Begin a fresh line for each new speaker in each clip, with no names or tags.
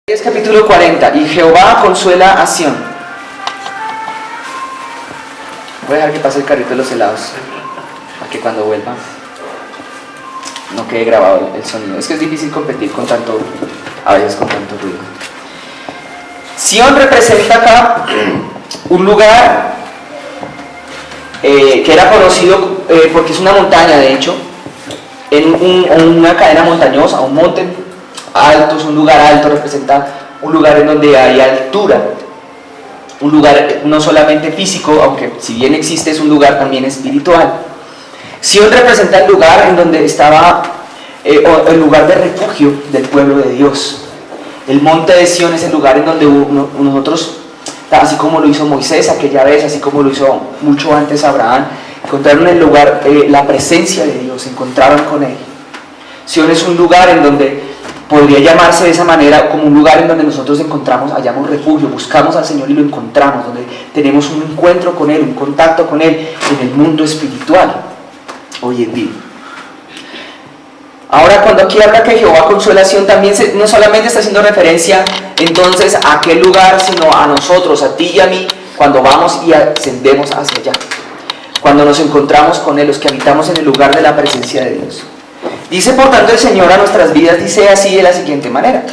Es capítulo 40, y Jehová consuela a Sión. Voy a dejar que pase el carrito de los helados, para que cuando vuelva no quede grabado el sonido. Es que es difícil competir con tanto, a veces con tanto ruido. Sión representa acá un lugar que era conocido porque es una montaña, de hecho, en una cadena montañosa, un monte alto, es un lugar alto, representa un lugar en donde hay altura, un lugar no solamente físico, aunque si bien existe, es un lugar también espiritual. Sión representa el lugar en donde estaba el lugar de refugio del pueblo de Dios. El monte de Sión es el lugar en donde nosotros, así como lo hizo Moisés aquella vez, así como lo hizo mucho antes Abraham, encontraron en el lugar la presencia de Dios, se encontraron con Él. Sión es un lugar en donde podría llamarse de esa manera, como un lugar en donde nosotros encontramos, hallamos refugio, buscamos al Señor y lo encontramos, donde tenemos un encuentro con Él, un contacto con Él en el mundo espiritual, hoy en día. Ahora, cuando aquí habla que Jehová consuela a Sión, también no solamente está haciendo referencia entonces a aquel lugar, sino a nosotros, a ti y a mí, cuando vamos y ascendemos hacia allá, cuando nos encontramos con Él, los que habitamos en el lugar de la presencia de Dios. Dice por tanto el Señor a nuestras vidas, dice así de la siguiente manera: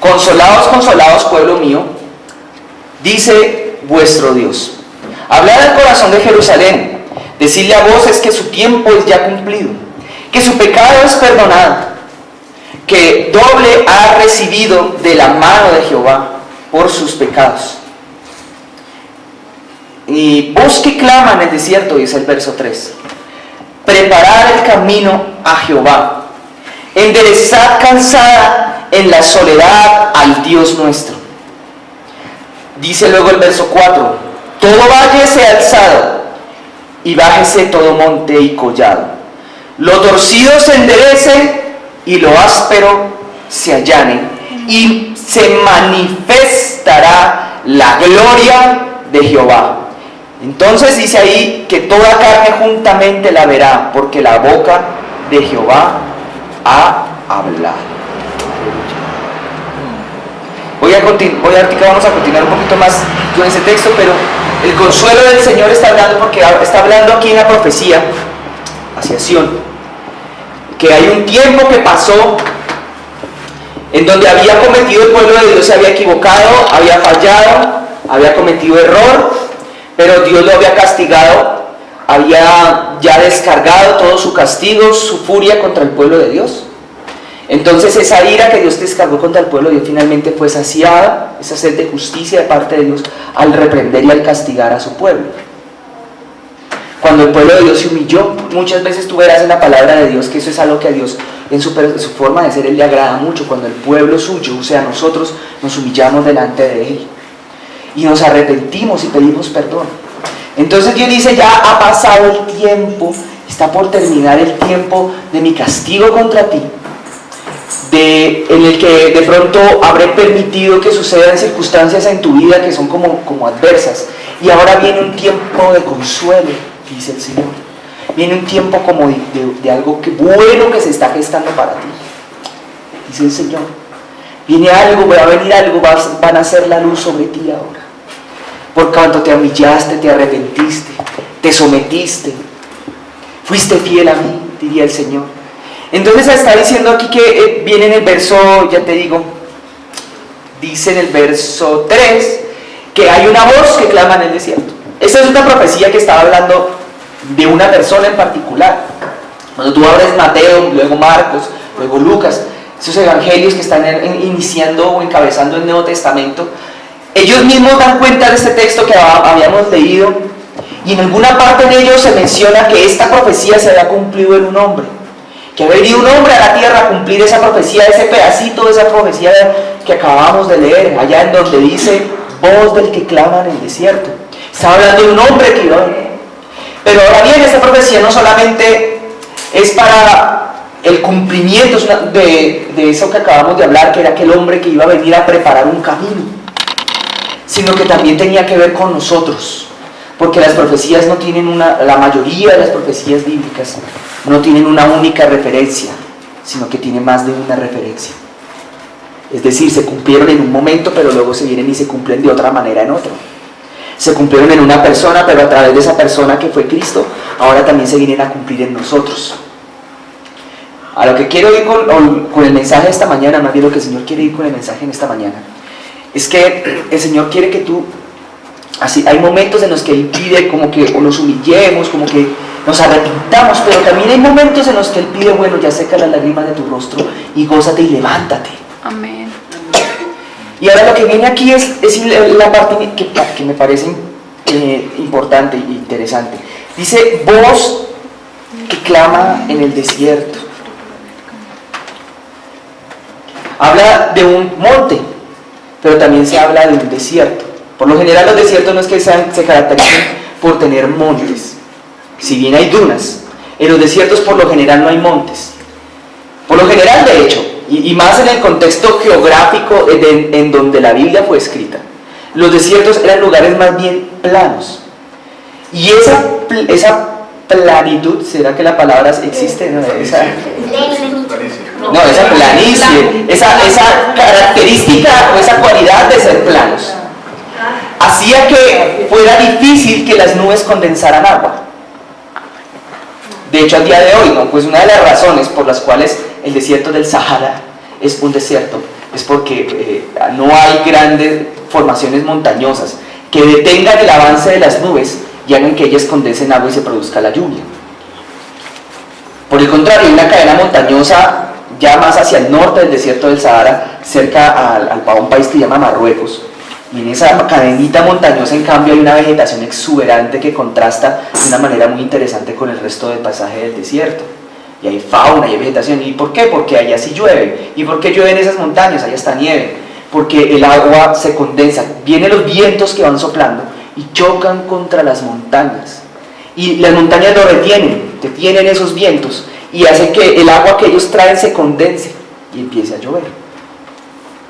consolaos, consolaos, pueblo mío, dice vuestro Dios. Hablad al corazón de Jerusalén, decidle a voces que su tiempo es ya cumplido, que su pecado es perdonado, que doble ha recibido de la mano de Jehová por sus pecados. Y voz que clama en el desierto, dice el verso 3. Preparad el camino a Jehová, enderezad cansada en la soledad al Dios nuestro. Dice luego el verso 4: todo valle sea alzado y bájese todo monte y collado, lo torcido se enderece y lo áspero se allane, y se manifestará la gloria de Jehová. Entonces dice ahí que toda carne juntamente la verá, porque la boca de Jehová ha hablado. Vamos a continuar un poquito más con ese texto, pero el consuelo del Señor está hablando, porque está hablando aquí en la profecía hacia Sión, que hay un tiempo que pasó en donde había cometido el pueblo de Dios, se había equivocado, había fallado, había cometido error, pero Dios lo había castigado, había ya descargado todo su castigo, su furia contra el pueblo de Dios. Entonces esa ira que Dios descargó contra el pueblo de Dios finalmente fue saciada, esa sed de justicia de parte de Dios al reprender y al castigar a su pueblo. Cuando el pueblo de Dios se humilló, muchas veces tú verás en la palabra de Dios que eso es algo que a Dios en su forma de ser Él le agrada mucho, cuando el pueblo suyo, o sea nosotros, nos humillamos delante de Él y nos arrepentimos y pedimos perdón. Entonces Dios dice: ya ha pasado el tiempo, está por terminar el tiempo de mi castigo contra ti, en el que de pronto habré permitido que sucedan circunstancias en tu vida que son como adversas, y ahora viene un tiempo de consuelo, dice el Señor. Viene un tiempo como de algo bueno que se está gestando para ti, dice el Señor. Viene algo, va a venir algo, van a hacer la luz sobre ti ahora. Por cuanto te humillaste, te arrepentiste, te sometiste, fuiste fiel a mí, diría el Señor. Entonces está diciendo aquí que viene en el verso, ya te digo, dice en el verso 3, que hay una voz que clama en el desierto. Esta es una profecía que estaba hablando de una persona en particular. Cuando tú abres Mateo, luego Marcos, luego Lucas, esos evangelios que están iniciando o encabezando el Nuevo Testamento, ellos mismos dan cuenta de este texto que habíamos leído, y en alguna parte de ellos se menciona que esta profecía se había cumplido en un hombre, que había venido un hombre a la tierra a cumplir esa profecía, ese pedacito de esa profecía que acabamos de leer, allá en donde dice voz del que clama en el desierto. Está hablando de un hombre que iba a venir. Pero ahora bien, esta profecía no solamente es para el cumplimiento de eso que acabamos de hablar, que era aquel hombre que iba a venir a preparar un camino, sino que también tenía que ver con nosotros, porque las profecías no tienen la mayoría de las profecías bíblicas no tienen una única referencia, sino que tienen más de una referencia. Es decir, se cumplieron en un momento, pero luego se vienen y se cumplen de otra manera en otro. Se cumplieron en una persona, pero a través de esa persona que fue Cristo, ahora también se vienen a cumplir en nosotros. A lo que quiero ir con el mensaje de esta mañana, más bien lo que el Señor quiere ir con el mensaje en esta mañana, es que el Señor quiere que tú, así, hay momentos en los que Él pide como que o nos humillemos, como que nos arrepintamos, pero también hay momentos en los que Él pide, bueno, ya seca las lágrimas de tu rostro y gózate y levántate.
Amén.
Y ahora lo que viene aquí es la parte que me parece importante e interesante. Dice, voz que clama en el desierto. Habla de un monte, pero también se habla de un desierto. Por lo general los desiertos no es que se caractericen por tener montes, si bien hay dunas. En los desiertos por lo general no hay montes. Por lo general, de hecho, y más en el contexto geográfico en donde la Biblia fue escrita, los desiertos eran lugares más bien planos. Y esa planitud, ¿será que la palabra existe? No, esa planicie, esa característica o esa cualidad de ser planos, hacía que fuera difícil que las nubes condensaran agua. De hecho, al día de hoy, ¿no? Pues una de las razones por las cuales el desierto del Sahara es un desierto es porque no hay grandes formaciones montañosas que detengan el avance de las nubes y hagan que ellas condensen agua y se produzca la lluvia. Por el contrario, hay una cadena montañosa ya más hacia el norte del desierto del Sahara, cerca a un país que se llama Marruecos. Y en esa cadenita montañosa, en cambio, hay una vegetación exuberante que contrasta de una manera muy interesante con el resto del paisaje del desierto. Y hay fauna, y hay vegetación. ¿Y por qué? Porque allá sí llueve. ¿Y por qué llueve en esas montañas? Allá está nieve. Porque el agua se condensa. Vienen los vientos que van soplando y chocan contra las montañas. Y las montañas lo detienen esos vientos y hacen que el agua que ellos traen se condense y empiece a llover.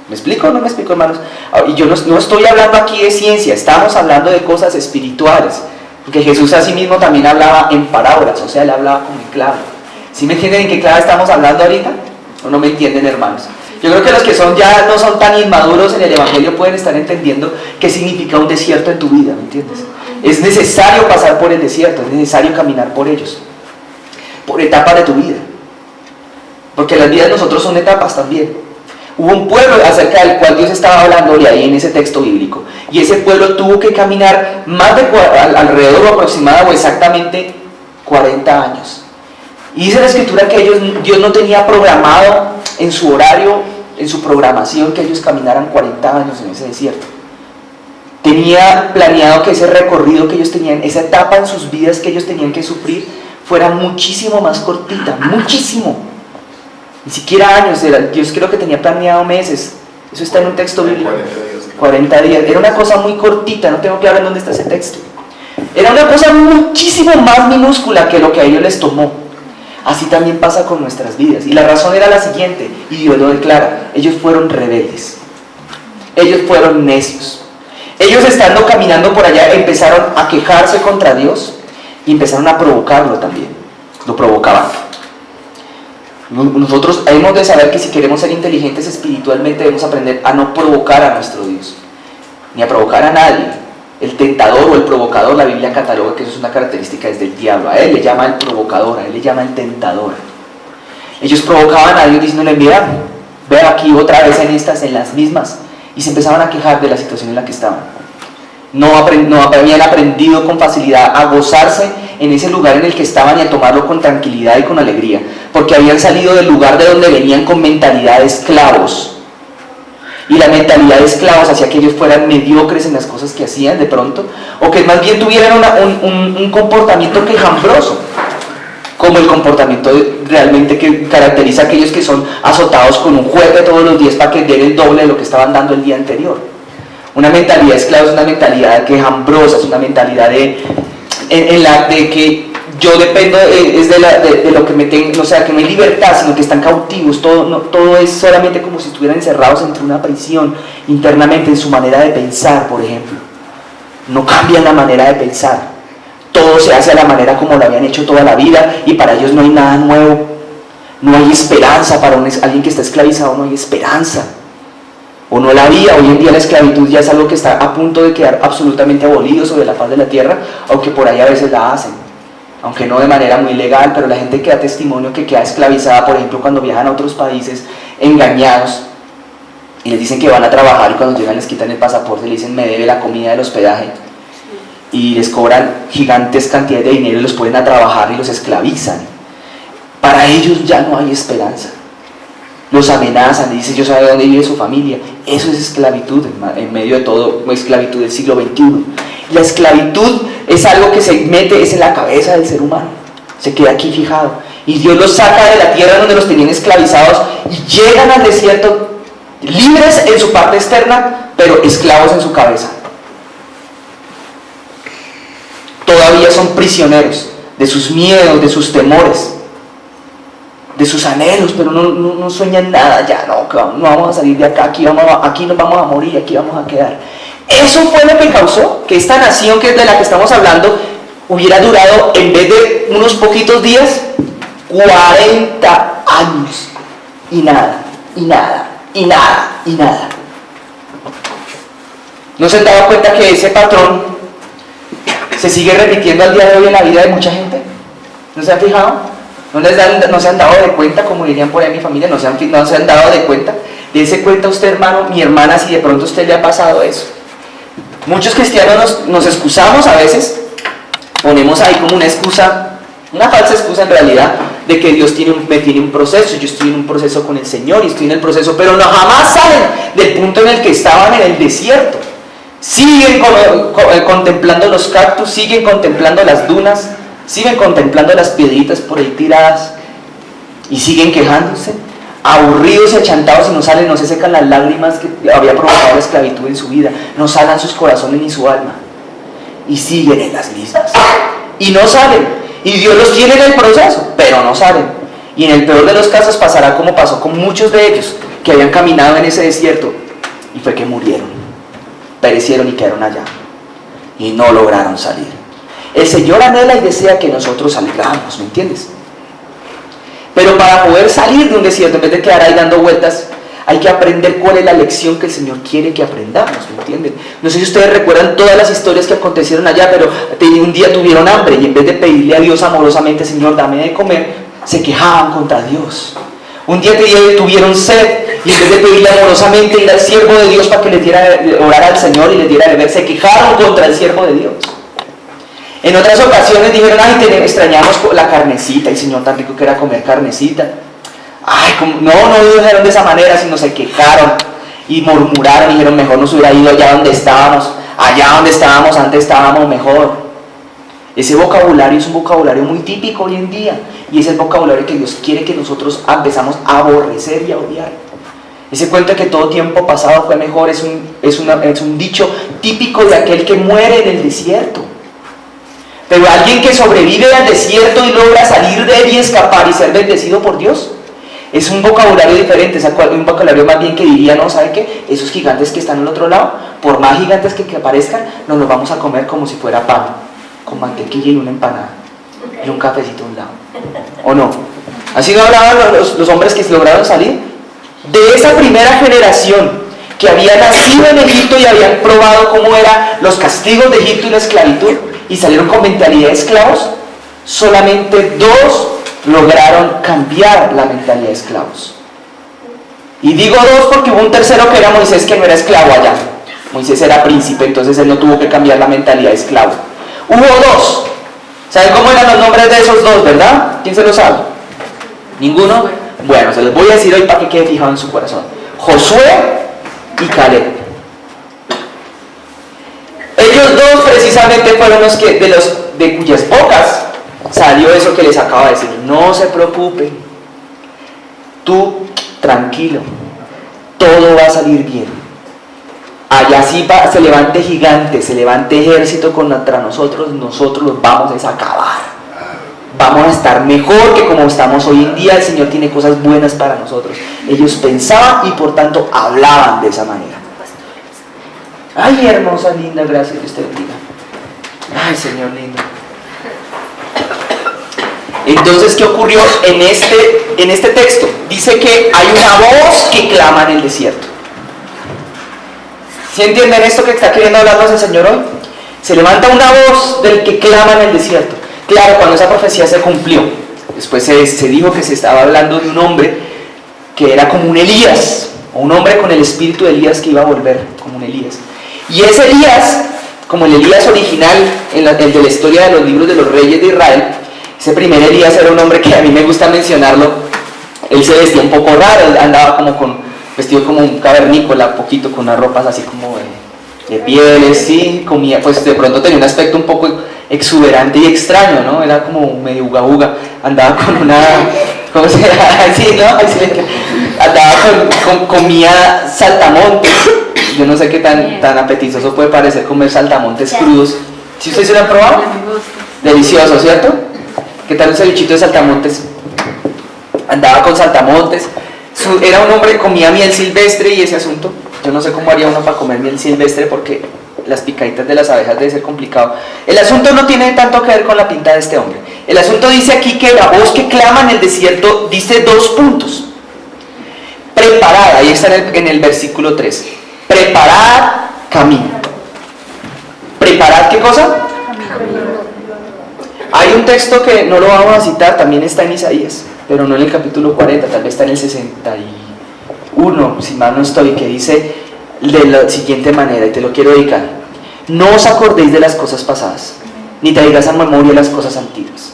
¿Me explico o no me explico, hermanos? Y yo no estoy hablando aquí de ciencia, estamos hablando de cosas espirituales, porque Jesús así mismo también hablaba en parábolas, o sea, Él hablaba como en clave. ¿Sí me entienden en qué clave estamos hablando ahorita? ¿O no me entienden, hermanos? Yo creo que los que no son tan inmaduros en el Evangelio pueden estar entendiendo qué significa un desierto en tu vida, ¿me entiendes? Es necesario pasar por el desierto, es necesario caminar por ellos, por etapas de tu vida, porque las vidas de nosotros son etapas también. Hubo un pueblo acerca del cual Dios estaba hablando de ahí en ese texto bíblico, y ese pueblo tuvo que caminar alrededor o aproximado o exactamente 40 años. Y dice la Escritura que Dios no tenía programado en su horario, en su programación, que ellos caminaran 40 años en ese desierto. Tenía planeado que ese recorrido que ellos tenían, esa etapa en sus vidas que ellos tenían que sufrir, fuera muchísimo más cortita, muchísimo. Ni siquiera años, Dios creo que tenía planeado meses. Eso está en un texto bíblico. 40 días. Era una cosa muy cortita, no tengo claro en dónde está ese texto. Era una cosa muchísimo más minúscula que lo que a ellos les tomó. Así también pasa con nuestras vidas. Y la razón era la siguiente, y Dios lo declara: ellos fueron rebeldes. Ellos fueron necios. Ellos, estando caminando por allá, empezaron a quejarse contra Dios y empezaron a provocarlo también. Lo provocaban. Nosotros hemos de saber que si queremos ser inteligentes espiritualmente, debemos aprender a no provocar a nuestro Dios, ni a provocar a nadie. El tentador o el provocador, la Biblia cataloga que eso es una característica desde el diablo. A él le llama el provocador, a él le llama el tentador. Ellos provocaban a Dios diciéndole: mira, ve aquí otra vez en las mismas, y se empezaban a quejar de la situación en la que estaban. No habían aprendido con facilidad a gozarse en ese lugar en el que estaban y a tomarlo con tranquilidad y con alegría, porque habían salido del lugar de donde venían con mentalidad de esclavos, y la mentalidad de esclavos hacía que ellos fueran mediocres en las cosas que hacían de pronto, o que más bien tuvieran un comportamiento quejambroso, como el comportamiento realmente que caracteriza a aquellos que son azotados con un juguete todos los días para que den el doble de lo que estaban dando el día anterior. Una mentalidad de esclavo es una mentalidad quejambrosa, es una mentalidad de que yo dependo de lo que me tengo, o sea, que no hay libertad, sino que están cautivos. Todo es solamente como si estuvieran encerrados entre una prisión internamente en su manera de pensar, por ejemplo. No cambian la manera de pensar. Todo se hace a la manera como lo habían hecho toda la vida, y para ellos no hay nada nuevo. No hay esperanza para alguien que está esclavizado, no hay esperanza. o no la había. Hoy en día la esclavitud ya es algo que está a punto de quedar absolutamente abolido sobre la faz de la tierra, aunque por ahí a veces la hacen, aunque no de manera muy legal, pero la gente que da testimonio que queda esclavizada, por ejemplo, cuando viajan a otros países engañados y les dicen que van a trabajar y cuando llegan les quitan el pasaporte y le dicen me debe la comida del hospedaje y les cobran gigantes cantidades de dinero y los ponen a trabajar y los esclavizan. Para ellos ya no hay esperanza. Los amenazan, le dicen yo sé dónde vive su familia. Eso es esclavitud en medio de todo, esclavitud del siglo XXI. La esclavitud es algo que se mete, es en la cabeza del ser humano, se queda aquí fijado. Y Dios los saca de la tierra donde los tenían esclavizados y llegan al desierto libres en su parte externa, pero esclavos en su cabeza. Todavía son prisioneros de sus miedos, de sus temores, de sus anhelos, pero no sueñan nada, ya no vamos a salir de acá, aquí nos vamos a morir, aquí vamos a quedar. Eso fue lo que causó que esta nación, que es de la que estamos hablando, hubiera durado, en vez de unos poquitos días, 40 años, y nada, y nada, y nada, y nada. ¿No se han dado cuenta que ese patrón se sigue repitiendo al día de hoy en la vida de mucha gente? ¿No se han fijado? ¿No se han dado de cuenta, como dirían por ahí en mi familia, no se han dado de cuenta? Dese cuenta usted, hermano, mi hermana, si de pronto a usted le ha pasado eso. Muchos cristianos nos excusamos a veces, ponemos ahí como una excusa, una falsa excusa en realidad, de que Dios me tiene un proceso, yo estoy en un proceso con el Señor y estoy en el proceso, pero no jamás salen del punto en el que estaban en el desierto. Siguen contemplando los cactus, siguen contemplando las dunas, siguen contemplando las piedritas por ahí tiradas y siguen quejándose, aburridos y achantados, y no se secan las lágrimas que había provocado la esclavitud en su vida, no sanan sus corazones ni su alma, y siguen en las mismas, y no salen, y Dios los tiene en el proceso, pero no salen, y en el peor de los casos pasará como pasó con muchos de ellos, que habían caminado en ese desierto, y fue que murieron, perecieron y quedaron allá, y no lograron salir. El Señor anhela y desea que nosotros salgamos, ¿me entiendes? Pero para poder salir de un desierto, en vez de quedar ahí dando vueltas, hay que aprender cuál es la lección que el Señor quiere que aprendamos, ¿me entienden? No sé si ustedes recuerdan todas las historias que acontecieron allá, pero un día tuvieron hambre y en vez de pedirle a Dios amorosamente, Señor, dame de comer, se quejaban contra Dios. Un día tuvieron sed y en vez de pedirle amorosamente ir al siervo de Dios para que le diera orar al Señor y le diera de beber, se quejaron contra el siervo de Dios. En otras ocasiones dijeron, ay, extrañamos la carnecita, y Señor, tan rico que era comer carnecita. Ay, no dijeron de esa manera, sino se quejaron y murmuraron, y dijeron, mejor nos hubiera ido allá donde estábamos antes estábamos mejor. Ese vocabulario es un vocabulario muy típico hoy en día, y es el vocabulario que Dios quiere que nosotros empezamos a aborrecer y a odiar. Ese cuento de que todo tiempo pasado fue mejor es un dicho típico de aquel que muere en el desierto. Pero alguien que sobrevive al desierto y logra salir de él y escapar y ser bendecido por Dios, es un vocabulario diferente, es un vocabulario más bien que diría, no, ¿sabe qué? Esos gigantes que están al otro lado, por más gigantes que aparezcan, nos los vamos a comer como si fuera pan, con mantequilla y una empanada, y un cafecito a un lado, ¿o no? Así no hablaban los hombres que lograron salir de esa primera generación que había nacido en Egipto y habían probado cómo eran los castigos de Egipto y la esclavitud, y salieron con mentalidad de esclavos. Solamente 2 lograron cambiar la mentalidad de esclavos. Y digo 2 porque hubo un tercero que era Moisés, que no era esclavo allá. Moisés era príncipe, entonces él no tuvo que cambiar la mentalidad de esclavo. Hubo 2. ¿Saben cómo eran los nombres de esos 2, verdad? ¿Quién se lo sabe? ¿Ninguno? Bueno, se los voy a decir hoy para que quede fijado en su corazón. Josué y Caleb. Ellos 2 precisamente fueron los que, de cuyas bocas salió eso que les acabo de decir. No se preocupen, tú tranquilo, todo va a salir bien. Allá sí se levante gigante, se levante ejército contra nosotros los vamos a acabar. Vamos a estar mejor que como estamos hoy en día, el Señor tiene cosas buenas para nosotros. Ellos pensaban y por tanto hablaban de esa manera. Ay, hermosa, linda, gracias, Dios te bendiga. Ay, Señor lindo. Entonces, ¿qué ocurrió en este texto? Dice que hay una voz que clama en el desierto. ¿Sí entienden esto que está queriendo hablarnos el Señor hoy? Se levanta una voz del que clama en el desierto. Claro, cuando esa profecía se cumplió, después se dijo que se estaba hablando de un hombre que era como un Elías, o un hombre con el espíritu de Elías que iba a volver como un Elías. Y ese Elías, como el Elías original, el de la historia de los libros de los reyes de Israel, ese primer Elías era un hombre que a mí me gusta mencionarlo. Él se vestía un poco raro, él andaba vestido como un cavernícola, poquito, con unas ropas así como de pieles, sí, comía, pues de pronto tenía un aspecto un poco exuberante y extraño, ¿no? Era como medio uga uga, andaba con una, ¿cómo se llama? Sí, ¿no? Andaba comía saltamontes. Yo no sé qué tan apetitoso puede parecer comer saltamontes crudos. ¿Sí ustedes se lo han probado? Delicioso, ¿cierto? ¿Qué tal un cevichito de saltamontes? Andaba con saltamontes. Era un hombre que comía miel silvestre y ese asunto. Yo no sé cómo haría uno para comer miel silvestre porque las picaditas de las abejas debe ser complicado. El asunto no tiene tanto que ver con la pinta de este hombre. El asunto dice aquí que la voz que clama en el desierto dice 2 puntos. Preparad, ahí está en el versículo 3. Preparad camino. ¿Preparad qué cosa? Hay un texto que no lo vamos a citar, también está en Isaías, pero no en el capítulo 40, tal vez está en el 61, si mal no estoy, que dice de la siguiente manera, y te lo quiero dedicar: no os acordéis de las cosas pasadas, ni traigáis a memoria las cosas antiguas.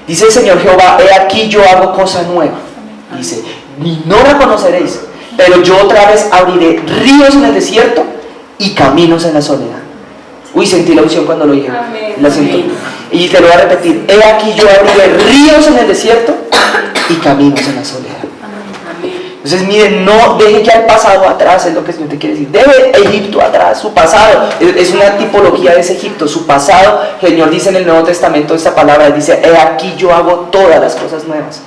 Dice el Señor Jehová: he aquí yo hago cosa nueva. Dice, ni no la conoceréis, pero yo otra vez abriré ríos en el desierto y caminos en la soledad. Uy, sentí la unción cuando lo dije. La sentí. Y te lo voy a repetir: he aquí yo abriré ríos en el desierto y caminos en la soledad. Entonces miren, no deje ya el pasado atrás, es lo que el Señor te quiere decir. Deje Egipto atrás, su pasado, es una tipología de ese Egipto, su pasado. El Señor dice en el Nuevo Testamento esta palabra, dice: he aquí yo hago todas las cosas nuevas.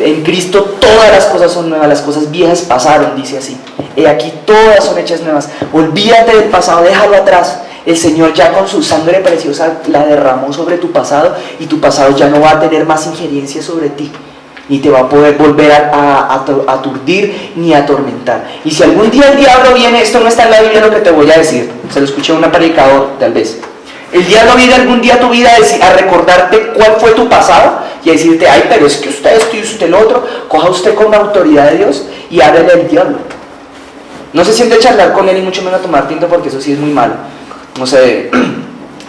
En Cristo todas las cosas son nuevas, las cosas viejas pasaron, dice así. He aquí todas son hechas nuevas. Olvídate del pasado, déjalo atrás. El Señor ya con su sangre preciosa la derramó sobre tu pasado, y tu pasado ya no va a tener más injerencia sobre ti, ni te va a poder volver a aturdir ni a atormentar. Y si algún día el diablo viene, esto no está en la Biblia lo que te voy a decir, se lo escuché a un predicador tal vez. El diablo viene algún día a tu vida a recordarte cuál fue tu pasado y a decirte: ay, pero es que usted esto y usted lo otro. Coja usted con la autoridad de Dios y háblele al diablo. No se siente charlar con él y mucho menos tomar tinto, porque eso sí es muy malo. No sé,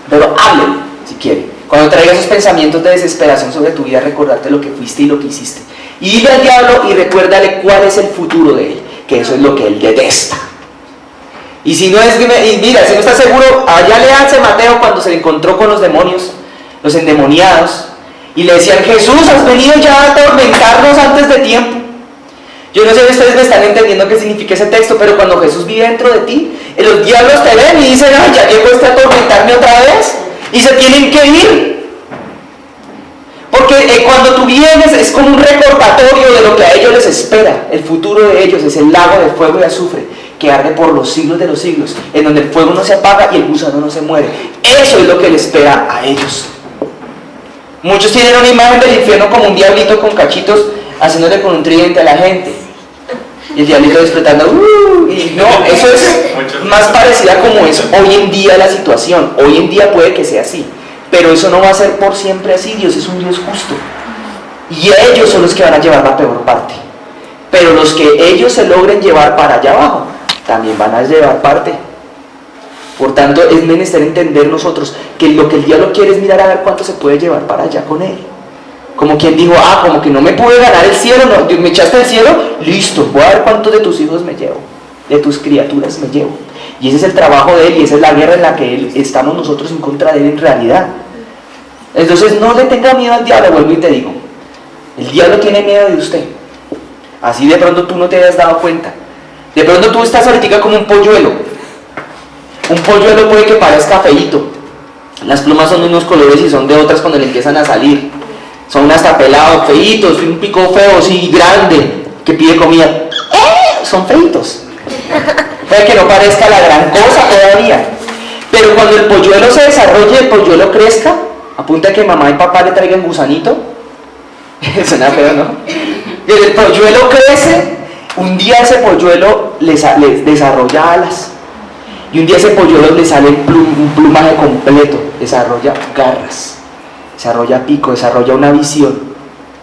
pero háblele si quiere. Cuando traiga esos pensamientos de desesperación sobre tu vida, recordarte lo que fuiste y lo que hiciste. Y dile al diablo y recuérdale cuál es el futuro de él, que eso es lo que él detesta. Y si no es, y mira, si no estás seguro, allá léanse Mateo cuando se encontró con los demonios, los endemoniados, y le decían: Jesús, has venido ya a atormentarnos antes de tiempo. Yo no sé si ustedes me están entendiendo qué significa ese texto, pero cuando Jesús vive dentro de ti, los diablos te ven y dicen: ay, ya llegó este a atormentarme otra vez, y se tienen que ir. Porque cuando tú vienes es como un recordatorio de lo que a ellos les espera. El futuro de ellos es el lago de fuego y azufre que arde por los siglos de los siglos, en donde el fuego no se apaga y el gusano no se muere. Eso es lo que les espera a ellos. Muchos tienen una imagen del infierno como un diablito con cachitos haciéndole con un tridente a la gente, y el diablito despertando, y no, eso es más parecida como es hoy en día la situación. Hoy en día puede que sea así, pero eso no va a ser por siempre así. Dios es un Dios justo, y ellos son los que van a llevar la peor parte, pero los que ellos se logren llevar para allá abajo también van a llevar parte. Por tanto, es menester entender nosotros que lo que el diablo quiere es mirar a ver cuánto se puede llevar para allá con él. Como quien dijo: como que no me pude ganar el cielo, no, me echaste el cielo, listo, voy a ver cuántos de tus hijos me llevo, de tus criaturas me llevo. Y ese es el trabajo de él, y esa es la guerra en la que estamos nosotros en contra de él en realidad. Entonces no le tenga miedo al diablo, vuelvo y te digo, el diablo tiene miedo de usted. Así de pronto tú no te hayas dado cuenta. De pronto tú estás ahorita como un polluelo. Un polluelo puede que parezca feíto. Las plumas son de unos colores y son de otras cuando le empiezan a salir. Son hasta pelados, feitos, un pico feo así grande que pide comida. Son feitos. Puede que no parezca la gran cosa todavía. Pero cuando el polluelo se desarrolle, el polluelo crezca, apunta a que mamá y papá le traigan gusanito. Suena feo, ¿no? Y el polluelo crece. Un día ese polluelo les desarrolla alas Y un día ese polluelo le sale un plumaje completo, desarrolla garras, desarrolla pico, desarrolla una visión,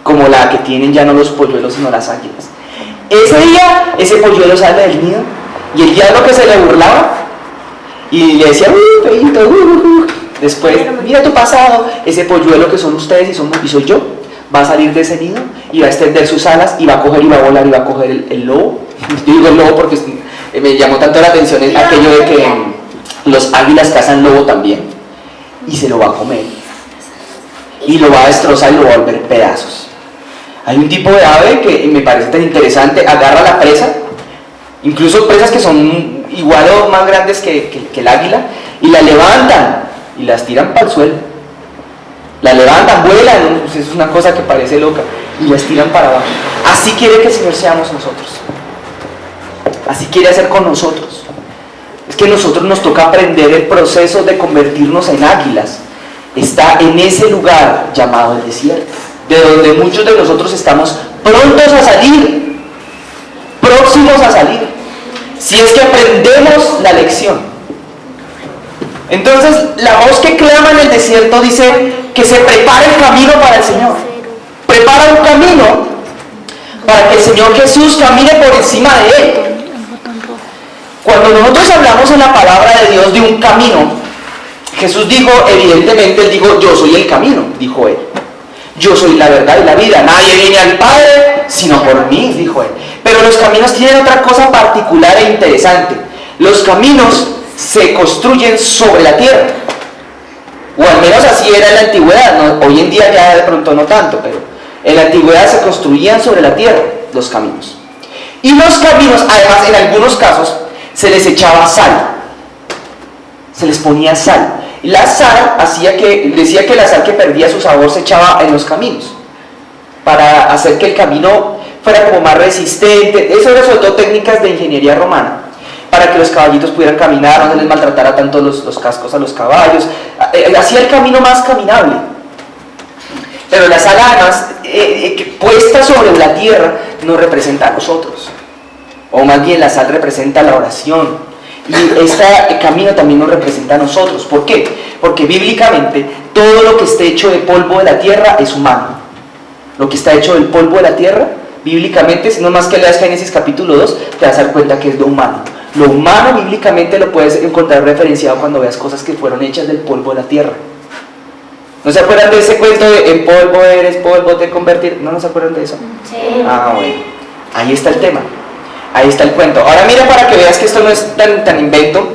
como la que tienen ya no los polluelos sino las águilas. Ese día, ese polluelo sale del nido, y el diablo que se le burlaba, y le decía, feíto, después, mira tu pasado, ese polluelo que son ustedes y soy yo, va a salir de ese nido, y va a extender sus alas, y va a coger y va a volar, y va a coger el lobo. Yo digo el lobo porque me llamó tanto la atención aquello de que los águilas cazan lobo también, y se lo va a comer, y lo va a destrozar y lo va a volver pedazos. Hay un tipo de ave que me parece tan interesante, agarra la presa, incluso presas que son igual o más grandes que el águila, y la levantan y las tiran para el suelo. La levantan, vuelan, es una cosa que parece loca, y las tiran para abajo. Así quiere que el Señor seamos nosotros. Así quiere hacer con nosotros. Es que nosotros nos toca aprender el proceso de convertirnos en águilas. Está en ese lugar llamado el desierto, de donde muchos de nosotros estamos prontos a salir, próximos a salir, si es que aprendemos la lección. Entonces, la voz que clama en el desierto dice que se prepare el camino para el Señor. Prepara un camino para que el Señor Jesús camine por encima de él. Cuando nosotros hablamos en la palabra de Dios de un camino, Jesús dijo, evidentemente, él dijo, yo soy el camino, dijo él. Yo soy la verdad y la vida. Nadie viene al Padre sino por mí, dijo él. Pero los caminos tienen otra cosa particular e interesante. Los caminos se construyen sobre la tierra. O al menos así era en la antigüedad, ¿no? Hoy en día ya de pronto no tanto, pero en la antigüedad se construían sobre la tierra los caminos. Y los caminos, además, en algunos casos, se les echaba sal. Se les ponía sal. La sal decía que la sal que perdía su sabor se echaba en los caminos, para hacer que el camino fuera como más resistente. Eso era sobre todo técnicas de ingeniería romana, para que los caballitos pudieran caminar, no se les maltratara tanto los cascos a los caballos, hacía el camino más caminable. Pero la sal, además, puesta sobre la tierra, nos representa a nosotros, o más bien la sal representa la oración, y este camino también nos representa a nosotros. ¿Por qué? Porque bíblicamente todo lo que esté hecho de polvo de la tierra es humano. Lo que está hecho del polvo de la tierra, bíblicamente, si no más que leas Génesis capítulo 2, te vas a dar cuenta que es lo humano. Lo humano bíblicamente lo puedes encontrar referenciado cuando veas cosas que fueron hechas del polvo de la tierra. ¿No se acuerdan de ese cuento de en polvo eres, polvo te convertir? ¿No se acuerdan de eso?
Sí.
Ah, bueno. Ahí está el tema. Ahí está el cuento. Ahora mira para que veas que esto no es tan invento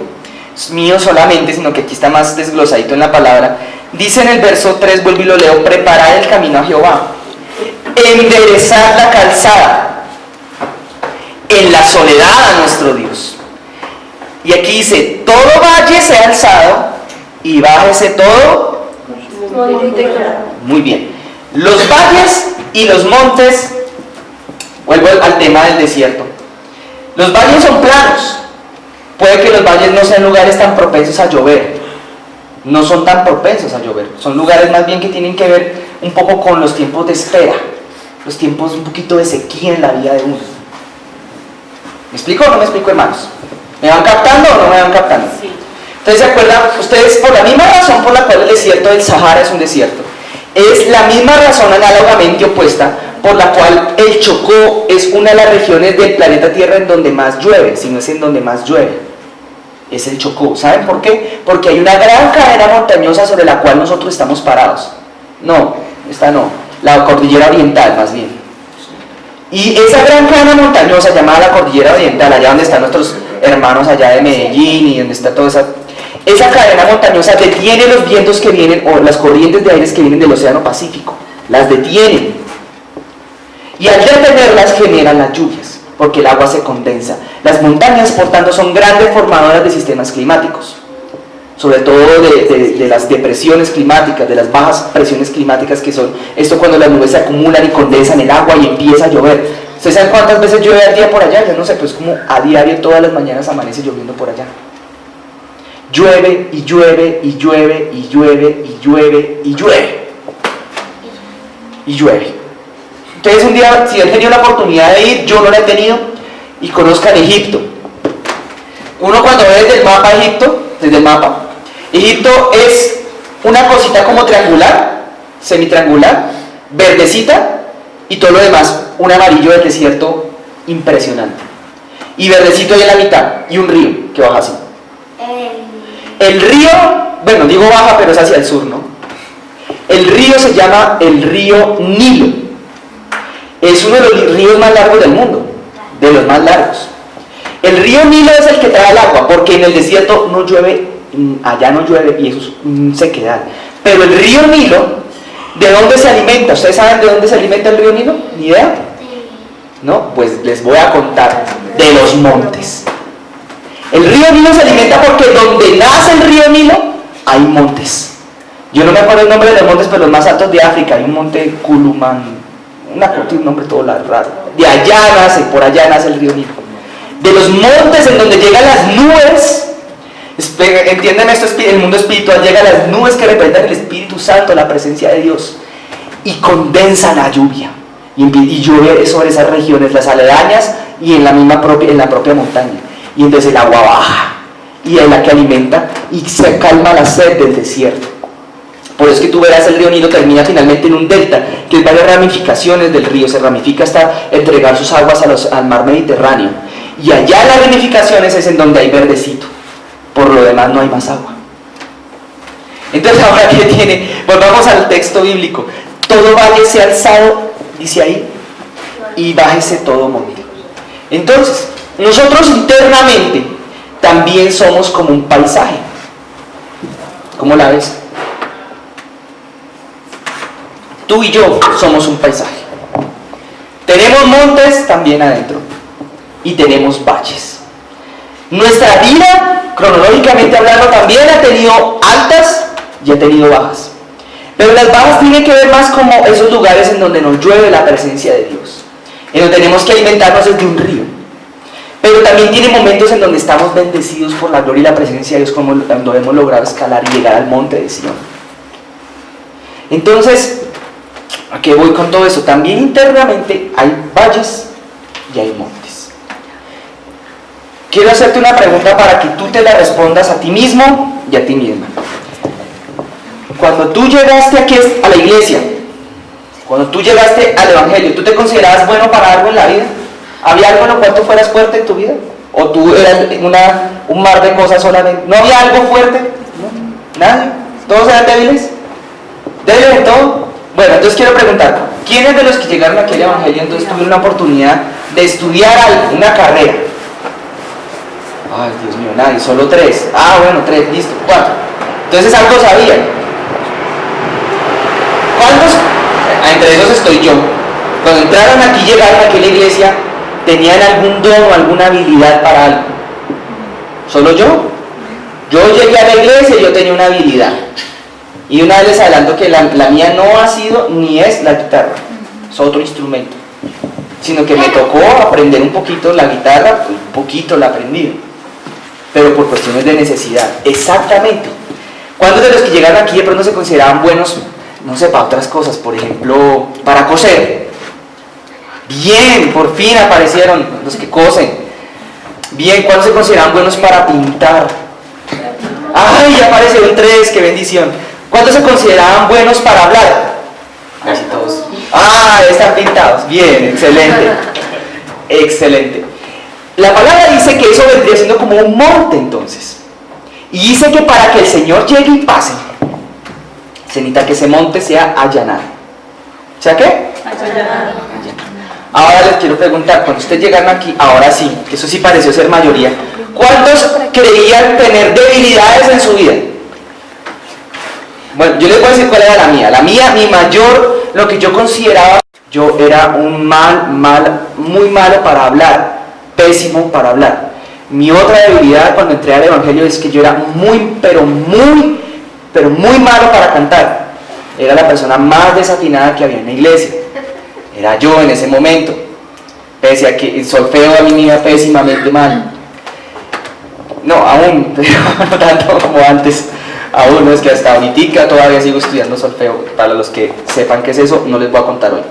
mío solamente, sino que aquí está más desglosadito en la palabra. Dice en el verso 3, vuelvo y lo leo: preparad el camino a Jehová, enderezad la calzada, en la soledad a nuestro Dios. Y aquí dice, todo valle sea alzado y bájese todo. Muy bien. Los valles y los montes, vuelvo al tema del desierto. Los valles son planos. Puede que los valles no sean lugares tan propensos a llover. No son tan propensos a llover. Son lugares más bien que tienen que ver un poco con los tiempos de espera. Los tiempos un poquito de sequía en la vida de uno. ¿Me explico o no me explico, hermanos? ¿Me van captando o no me van captando?
Sí.
Entonces, ¿se acuerdan ustedes? Por la misma razón por la cual el desierto del Sahara es un desierto, es la misma razón análogamente opuesta por la cual el Chocó es una de las regiones del planeta Tierra en donde más llueve, si no es en donde más llueve, es el Chocó. ¿Saben por qué? Porque hay una gran cadena montañosa sobre la cual nosotros estamos parados. No, esta no, la cordillera oriental más bien. Y esa gran cadena montañosa llamada la cordillera oriental, allá donde están nuestros hermanos allá de Medellín y donde está toda esa cadena montañosa detiene los vientos que vienen, o las corrientes de aires que vienen del Océano Pacífico, las detienen. Y al detenerlas generan las lluvias, porque el agua se condensa. Las montañas, por tanto, son grandes formadoras de sistemas climáticos, sobre todo de las depresiones climáticas, de las bajas presiones climáticas que son esto cuando las nubes se acumulan y condensan el agua y empieza a llover. ¿Ustedes saben cuántas veces llueve al día por allá? Yo no sé, pues como a diario todas las mañanas amanece lloviendo por allá. Llueve y llueve y llueve y llueve y llueve y llueve y llueve. Ustedes un día, si han tenido la oportunidad de ir, yo no la he tenido, y conozcan Egipto. Uno cuando ve desde el mapa Egipto es una cosita como triangular, semitriangular, verdecita, y todo lo demás, un amarillo del desierto impresionante. Y verdecito ahí en la mitad, y un río que baja así. El río, bueno, digo baja, pero es hacia el sur, ¿no? El río se llama el río Nilo. Es uno de los ríos más largos del mundo, de los más largos. El río Nilo es el que trae el agua, porque en el desierto no llueve, allá no llueve y eso es sequedad. Pero el río Nilo, ¿de dónde se alimenta? ¿Ustedes saben de dónde se alimenta el río Nilo? ¿Ni idea? No, pues les voy a contar. De los montes. El río Nilo se alimenta porque donde nace el río Nilo hay montes. Yo no me acuerdo el nombre de los montes, pero los más altos de África, hay un monte Kuluman, un nombre todo raro. De allá nace, por allá nace el río Nilo. De los montes en donde llegan las nubes, entienden esto, el mundo espiritual, llegan las nubes que representan el Espíritu Santo, la presencia de Dios, y condensan la lluvia. Y llueve sobre esas regiones, las aledañas y en la propia montaña. Y entonces el agua baja, y es la que alimenta y se calma la sed del desierto. Por eso es que tú verás el río Nilo termina finalmente en un delta, que es varias ramificaciones del río, se ramifica hasta entregar sus aguas al mar Mediterráneo. Y allá en las ramificaciones es en donde hay verdecito, por lo demás no hay más agua. Entonces ahora ¿qué tiene? Volvamos al texto bíblico. Todo valle sea alzado, dice ahí, y bájese todo monte. Entonces, nosotros internamente también somos como un paisaje. ¿Cómo la ves? Tú y yo somos un paisaje. Tenemos montes también adentro y tenemos valles. Nuestra vida, cronológicamente hablando, también ha tenido altas y ha tenido bajas. Pero las bajas tienen que ver más como esos lugares en donde nos llueve la presencia de Dios, en donde tenemos que alimentarnos desde un río. Pero también tiene momentos en donde estamos bendecidos por la gloria y la presencia de Dios, como cuando hemos logrado escalar y llegar al monte de Sion. Entonces, ¿a qué voy con todo eso? También internamente hay valles y hay montes. Quiero hacerte una pregunta para que tú te la respondas a ti mismo y a ti misma. Cuando tú llegaste aquí a la iglesia, cuando tú llegaste al Evangelio, ¿tú te considerabas bueno para algo en la vida? ¿Había algo en lo cual tú fueras fuerte en tu vida? ¿O tú eras un mar de cosas solamente? ¿No había algo fuerte? ¿No? ¿Nadie? ¿Todos eran débiles? ¿Débiles en todo? Bueno, entonces quiero preguntar, ¿quiénes de los que llegaron aquí al Evangelio entonces tuvieron la oportunidad de estudiar algo, una carrera? Ay, Dios mío, nadie, solo 3. Ah, bueno, 3, listo, 4. Entonces algo sabían. ¿Cuántos? Entre esos estoy yo. Cuando entraron aquí, llegaron aquí a la iglesia, ¿tenían algún don o alguna habilidad para algo? ¿Solo yo? Yo llegué a la iglesia y yo tenía una habilidad. Y una vez les adelanto que la mía no ha sido ni es la guitarra, es otro instrumento. Sino que me tocó aprender un poquito la guitarra, un poquito la aprendí. Pero por cuestiones de necesidad. Exactamente. ¿Cuántos de los que llegaron aquí de pronto se consideraban buenos, no sé, para otras cosas? Por ejemplo, para coser. Bien, por fin aparecieron los que cosen. Bien, ¿cuántos se consideraban buenos para pintar? ¡Ay, ya aparecieron 3! ¡Qué bendición! ¿Cuántos se consideraban buenos para hablar? Casi todos. ¡Ah, están pintados! Bien, excelente. Excelente. La palabra dice que eso vendría siendo como un monte entonces. Y dice que para que el Señor llegue y pase, se necesita que ese monte sea allanado. ¿Sea qué? Allanado. Ahora les quiero preguntar, cuando ustedes llegaron aquí, ahora sí, que eso sí pareció ser mayoría, ¿cuántos creían tener debilidades en su vida? Bueno, yo les voy a decir cuál era la mía. La mía, mi mayor, lo que yo consideraba, yo era muy malo para hablar, pésimo para hablar. Mi otra debilidad cuando entré al Evangelio es que yo era muy malo para cantar. Era la persona más desafinada que había en la iglesia. Era yo en ese momento. Pese a que el solfeo a mí me iba pésimamente mal. No, aún, pero no tanto como antes. Aún, no, es que hasta ahorita todavía sigo estudiando solfeo. Para los que sepan qué es eso, no les voy a contar hoy.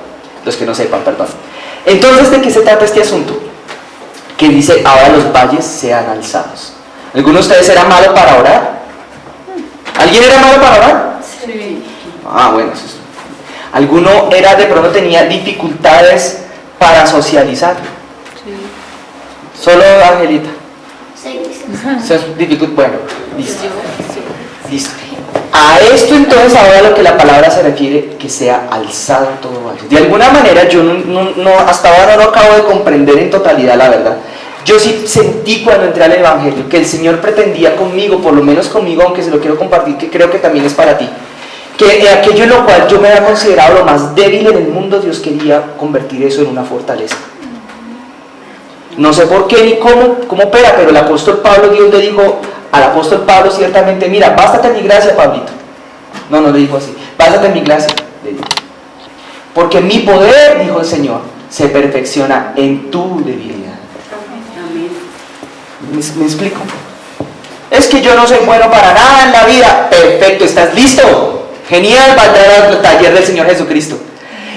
Los que no sepan, perdón. Entonces, ¿de qué se trata este asunto? Que dice, ahora los valles sean alzados. ¿Alguno de ustedes era malo para orar? ¿Alguien era malo para orar?
Sí.
Bueno, eso es. ¿Alguno era de pronto tenía dificultades para socializar?
Sí.
Solo Angelita.
Sí.
Bueno, listo. Listo. A esto entonces ahora lo que la palabra se refiere, que sea alzado todo alto. De alguna manera yo hasta ahora no acabo de comprender en totalidad la verdad. Yo sí sentí cuando entré al Evangelio que el Señor pretendía conmigo, por lo menos conmigo, aunque se lo quiero compartir, que creo que también es para ti, que aquello en lo cual yo me había considerado lo más débil en el mundo, Dios quería convertir eso en una fortaleza. No sé por qué ni cómo opera, pero el apóstol Pablo, Dios le dijo al apóstol Pablo ciertamente, mira, bástate en mi gracia, Pablito. No le dijo así, bástate en mi gracia, le dijo. Porque mi poder, dijo el Señor, se perfecciona en tu debilidad. ¿Me explico? Es que yo no soy bueno para nada en la vida. Perfecto, ¿estás listo? Genial, va a entrar al taller del Señor Jesucristo.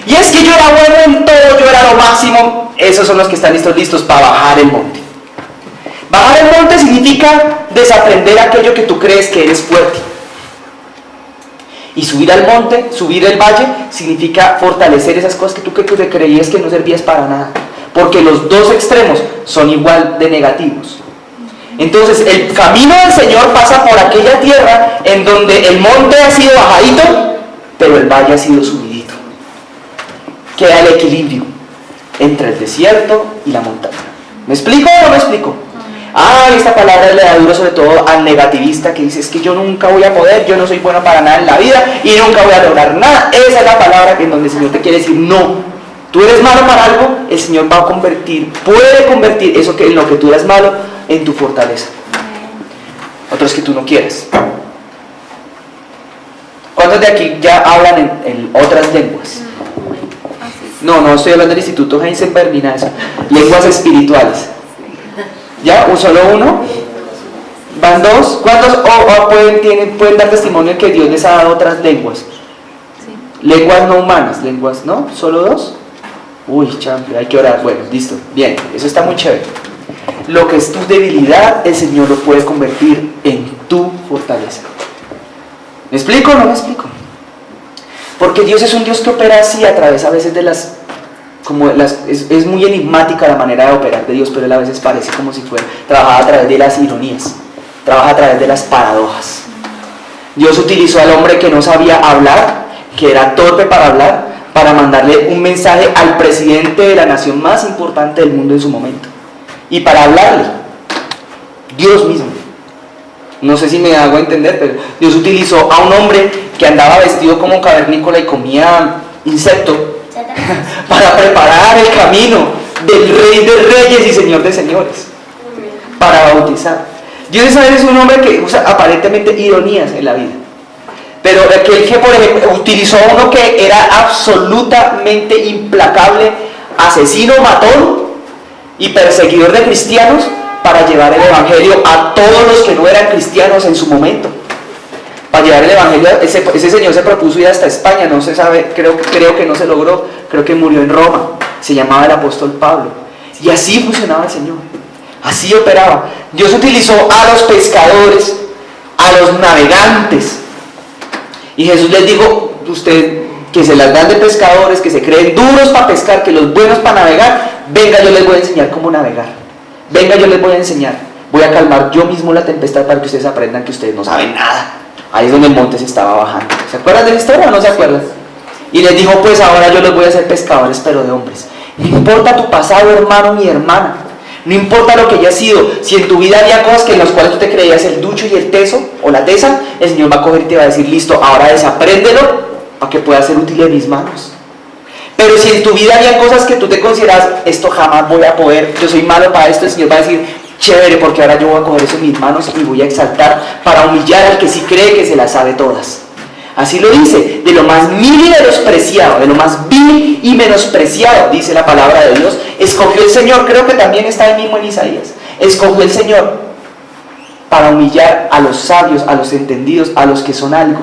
Y es que yo era bueno en todo, yo era lo máximo. Esos son los que están listos para bajar el monte. Bajar el monte significa desaprender aquello que tú crees que eres fuerte. Y subir al monte, subir el valle, significa fortalecer esas cosas que tú creías que no servías para nada. Porque los dos extremos son igual de negativos. Entonces el camino del Señor pasa por aquella tierra en donde el monte ha sido bajadito, pero el valle ha sido subidito. Queda el equilibrio entre el desierto y la montaña. ¿Me explico o no me explico? Esta palabra le da duro sobre todo al negativista que dice, es que yo nunca voy a poder, yo no soy bueno para nada en la vida y nunca voy a lograr nada. Esa es la palabra en donde el Señor te quiere decir, no, tú eres malo para algo, el Señor va a puede convertir eso en lo que tú eres malo en tu fortaleza. Otros que tú no quieres. ¿Cuántos de aquí ya hablan en otras lenguas? No estoy hablando del Instituto Heisenberg ni nada de eso. Lenguas espirituales. ¿Ya? ¿Solo uno? ¿Van dos? ¿Cuántos pueden dar testimonio de que Dios les ha dado otras lenguas? Sí. Lenguas no humanas, lenguas, ¿no? ¿Solo dos? Uy, champion, hay que orar. Bueno, listo. Bien, eso está muy chévere. Lo que es tu debilidad, el Señor lo puede convertir en tu fortaleza. ¿Me explico o no me explico? Porque Dios es un Dios que opera así a través a veces de es muy enigmática la manera de operar de Dios, pero Él a veces parece como si fuera, trabaja a través de las ironías, trabaja a través de las paradojas. Dios utilizó al hombre que no sabía hablar, que era torpe para hablar, para mandarle un mensaje al presidente de la nación más importante del mundo en su momento. Y para hablarle, Dios mismo. No sé si me hago entender, pero Dios utilizó a un hombre que andaba vestido como cavernícola y comía insecto para preparar el camino del Rey de Reyes y Señor de Señores, para bautizar. Dios es un hombre que usa aparentemente ironías en la vida, pero aquel que por ejemplo utilizó a uno que era absolutamente implacable, asesino, matón y perseguidor de cristianos, para llevar el evangelio a todos los que no eran cristianos en su momento. Para llevar el evangelio, ese señor se propuso ir hasta España, no se sabe, creo que no se logró, creo que murió en Roma, se llamaba el apóstol Pablo. Y así funcionaba el Señor, así operaba. Dios utilizó a los pescadores, a los navegantes, y Jesús les dijo, usted que se las dan de pescadores, que se creen duros para pescar, que los buenos para navegar, venga, yo les voy a enseñar cómo navegar, venga, yo les voy a enseñar, voy a calmar yo mismo la tempestad para que ustedes aprendan que ustedes no saben nada. Ahí es donde el monte se estaba bajando. ¿Se acuerdan de la historia o no se acuerdan? Y les dijo, pues ahora yo los voy a hacer pescadores, pero de hombres. No importa tu pasado, hermano ni hermana, no importa lo que haya sido, si en tu vida había cosas que en las cuales tú te creías el ducho y el teso o la tesa, el Señor va a coger y te va a decir, listo, ahora desapréndelo para que pueda ser útil en mis manos. Pero si en tu vida había cosas que tú te consideras, esto jamás voy a poder, yo soy malo para esto, el Señor va a decir, chévere, porque ahora yo voy a coger eso en mis manos y voy a exaltar para humillar al que sí cree que se las sabe todas. Así lo dice, de lo más vil y menospreciado, de lo más vil y menospreciado, dice la palabra de Dios, escogió el Señor, creo que también está ahí mismo en Isaías, escogió el Señor para humillar a los sabios, a los entendidos, a los que son algo,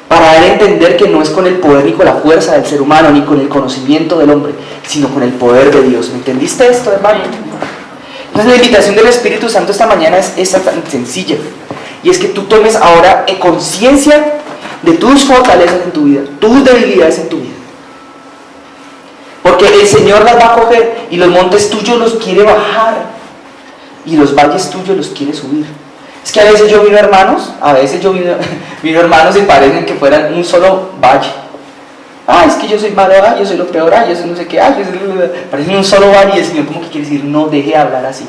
para dar a entender que no es con el poder ni con la fuerza del ser humano, ni con el conocimiento del hombre, sino con el poder de Dios. ¿Me entendiste esto, hermano? Entonces la invitación del Espíritu Santo esta mañana es esa tan sencilla, y es que tú tomes ahora conciencia de tus fortalezas en tu vida, tus debilidades en tu vida, porque el Señor las va a coger y los montes tuyos los quiere bajar y los valles tuyos los quiere subir. Es que a veces yo miro hermanos, miro hermanos y parecen que fueran un solo valle. Es que yo soy malo, yo soy lo peor, yo soy no sé qué, parecen un solo valle, y el Señor como que quiere decir, no deje de hablar así.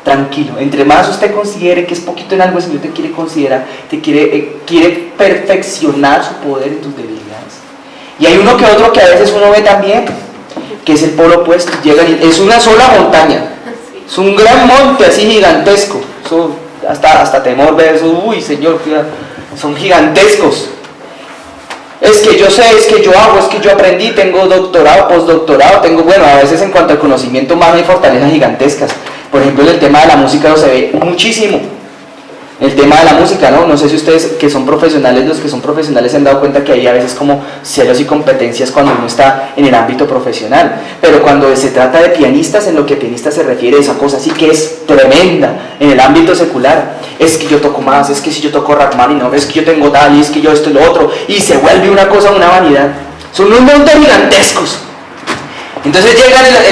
Tranquilo, entre más usted considere que es poquito en algo, el Señor te quiere considerar, quiere perfeccionar su poder en tus debilidades. Y hay uno que otro que a veces uno ve también, que es el polo opuesto, es una sola montaña, es un gran monte así gigantesco, eso, hasta temor ver eso, uy Señor, son gigantescos. Es que yo sé, es que yo hago, es que yo aprendí, tengo doctorado, postdoctorado, a veces en cuanto al conocimiento humano hay fortalezas gigantescas. Por ejemplo, en el tema de la música se ve muchísimo. El tema de la música, ¿no? No sé si ustedes que son profesionales, los que son profesionales se han dado cuenta que hay a veces como celos y competencias cuando uno está en el ámbito profesional. Pero cuando se trata de pianistas, en lo que pianista se refiere, esa cosa sí que es tremenda en el ámbito secular. Es que yo toco más, es que si yo toco Rachmaninoff, es que yo tengo tal, y es que yo esto y lo otro, y se vuelve una cosa, una vanidad. Son unos montes gigantescos. Entonces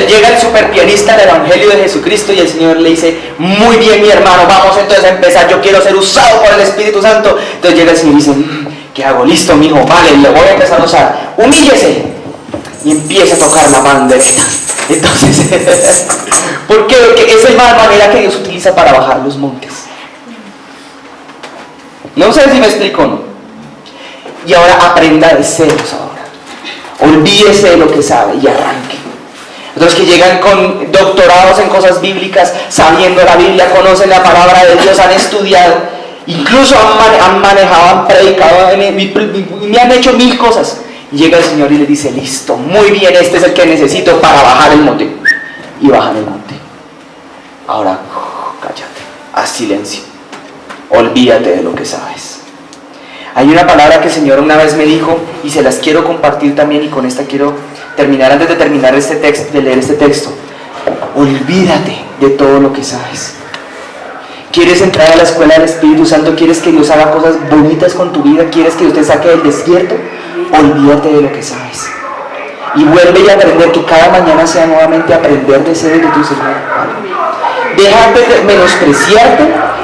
llega el super pianista del Evangelio de Jesucristo y el Señor le dice, muy bien mi hermano, vamos entonces a empezar, yo quiero ser usado por el Espíritu Santo. Entonces llega el Señor y dice, ¿qué hago? Listo, mijo, vale, le voy a empezar a usar, humíllese. Y empieza a tocar la pandereta. Entonces, ¿por qué? Porque esa es la manera que Dios utiliza para bajar los montes. No sé si me explico o no. Y ahora aprenda de ceros ahora. Olvídese de lo que sabe y arranque. Otros que llegan con doctorados en cosas bíblicas, sabiendo la Biblia, conocen la palabra de Dios, han estudiado, incluso han manejado, han predicado, me han hecho 1000 cosas. Y llega el Señor y le dice, listo, muy bien, este es el que necesito para bajar el monte. Y bajan el monte. Ahora, cállate, haz silencio, olvídate de lo que sabes. Hay una palabra que el Señor una vez me dijo y se las quiero compartir también, y con esta quiero terminar antes de terminar de leer este texto. Olvídate de todo lo que sabes. ¿Quieres entrar a la escuela del Espíritu Santo? ¿Quieres que Dios haga cosas bonitas con tu vida? ¿Quieres que Dios te saque del desierto? Olvídate de lo que sabes. Y vuelve a aprender, que cada mañana sea nuevamente aprender de ser de tu Señor. Deja de menospreciarte,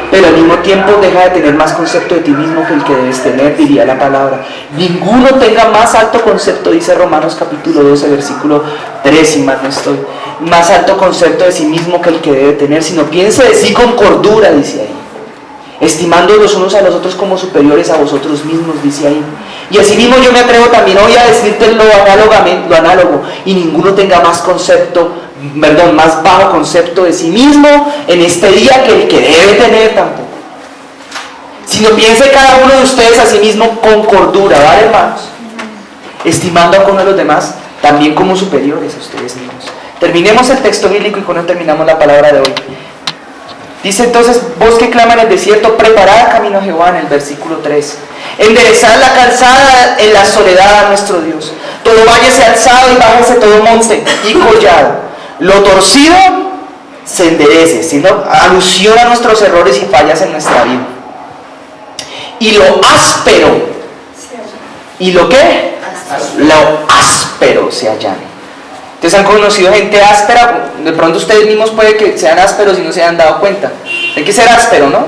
pero al mismo tiempo deja de tener más concepto de ti mismo que el que debes tener, diría la palabra. Ninguno tenga más alto concepto, dice Romanos capítulo 12, versículo 3, si mal no estoy. Más alto concepto de sí mismo que el que debe tener, sino piense de sí con cordura, dice ahí. Estimando los unos a los otros como superiores a vosotros mismos, dice ahí. Y así mismo yo me atrevo también hoy a decirte lo análogo, y ninguno tenga más bajo concepto de sí mismo en este día que el que debe tener tampoco. Sino piense cada uno de ustedes a sí mismo con cordura, ¿vale, hermanos? Estimando a uno de los demás también como superiores a ustedes mismos. Terminemos el texto bíblico y con él terminamos la palabra de hoy. Dice entonces, vos que clama en el desierto, preparad camino a Jehová, en el versículo 3. Enderezad la calzada en la soledad a nuestro Dios. Todo valle sea alzado y bájese todo monte y collado. Lo torcido se enderece, siendo alusión a nuestros errores y fallas en nuestra vida. Y lo áspero, ¿y lo qué? Lo áspero se allane. Ustedes han conocido gente áspera, de pronto ustedes mismos puede que sean ásperos y no se hayan dado cuenta. Hay que ser áspero, ¿no?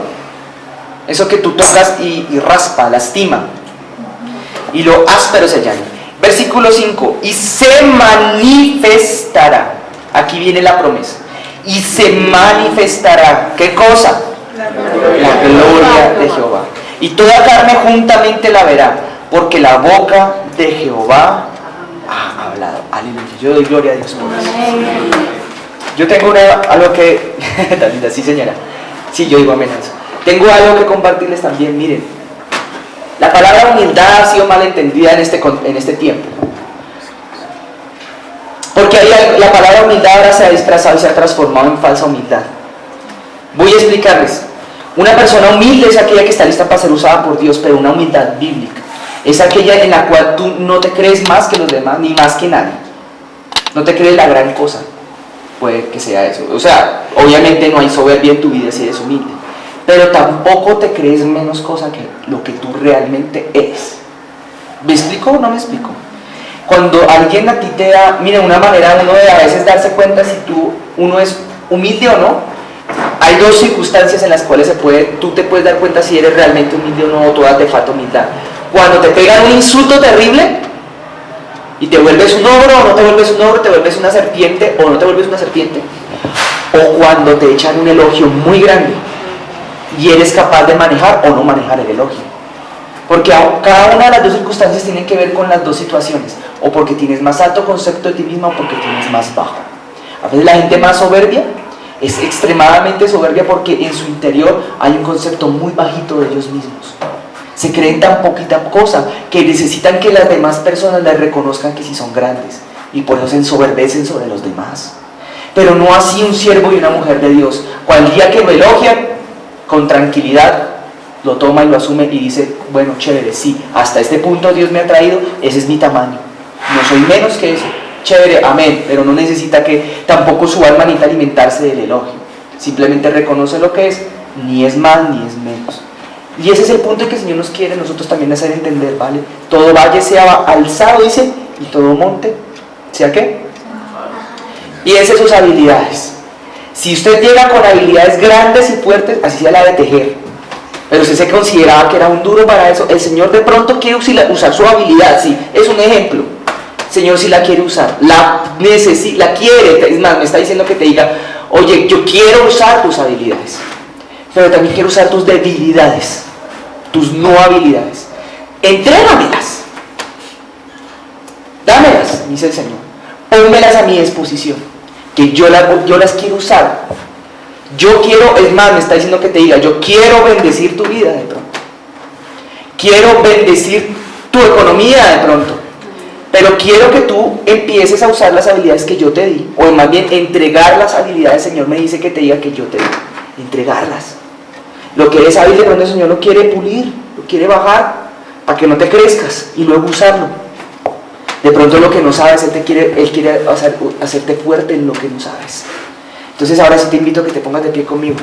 Eso que tú tocas y raspa, lastima. Y lo áspero se allane. Versículo 5, y se manifestará. Aquí viene la promesa. Y se manifestará, ¿qué cosa? La gloria de Jehová. Y toda carne juntamente la verá, porque la boca de Jehová ha hablado. Aleluya. Yo doy gloria a Dios por eso. Yo tengo algo que... sí, señora. Sí, yo digo amén a eso. Tengo algo que compartirles también. Miren, la palabra humildad ha sido mal entendida en este tiempo. Porque la palabra humildad ahora se ha disfrazado y se ha transformado en falsa humildad. Voy a explicarles. Una persona humilde es aquella que está lista para ser usada por Dios, pero una humildad bíblica es aquella en la cual tú no te crees más que los demás, ni más que nadie. No te crees la gran cosa. puede que sea eso. O sea, obviamente no hay soberbia en tu vida si eres humilde, pero tampoco te crees menos cosa que lo que tú realmente eres. ¿Me explico o no me explico? Cuando alguien a ti te da, mira, una manera uno de a veces darse cuenta si uno es humilde o no, hay dos circunstancias en las cuales tú te puedes dar cuenta si eres realmente humilde o no, o toda te falta humildad. Cuando te pegan un insulto terrible y te vuelves un ogro o no te vuelves un ogro, te vuelves una serpiente o no te vuelves una serpiente, o cuando te echan un elogio muy grande y eres capaz de manejar o no manejar el elogio. Porque cada una de las dos circunstancias tienen que ver con las dos situaciones, o porque tienes más alto concepto de ti misma o porque tienes más bajo. A veces la gente más soberbia es extremadamente soberbia porque en su interior hay un concepto muy bajito de ellos mismos. Se creen tan poquita cosa que necesitan que las demás personas les reconozcan que sí son grandes, y por eso se ensoberbecen sobre los demás. Pero no así un siervo y una mujer de Dios. Cual día que lo elogian, con tranquilidad lo toma y lo asume y dice, bueno, chévere, sí, hasta este punto Dios me ha traído, ese es mi tamaño, no soy menos que eso, chévere, amén, pero no necesita que tampoco su alma necesita alimentarse del elogio, simplemente reconoce lo que es, ni es más ni es menos. Y ese es el punto que el Señor nos quiere nosotros también hacer entender, ¿vale? Todo valle sea alzado, dice, y todo monte, ¿sea qué? Piense sus habilidades. Si usted llega con habilidades grandes y fuertes, así sea la de tejer, pero usted se consideraba que era un duro para eso, el Señor de pronto quiere usar su habilidad, sí, es un ejemplo. El Señor sí la quiere usar, la quiere, es más, me está diciendo que te diga, oye, yo quiero usar tus habilidades, pero también quiero usar tus debilidades, tus no habilidades. Entrégamelas, dámelas, dice el Señor, pónmelas a mi disposición, que yo las quiero usar. Yo quiero, es más, me está diciendo que te diga, yo quiero bendecir tu vida de pronto, quiero bendecir tu economía de pronto, pero quiero que tú empieces a usar las habilidades que yo te di, o más bien entregar las habilidades. El Señor me dice que te diga que yo te di, entregarlas. Lo que eres hábil de pronto el Señor lo quiere pulir, lo quiere bajar para que no te crezcas y luego usarlo. De pronto lo que no sabes, Él quiere hacerte fuerte en lo que no sabes. Entonces ahora sí te invito a que te pongas de pie conmigo.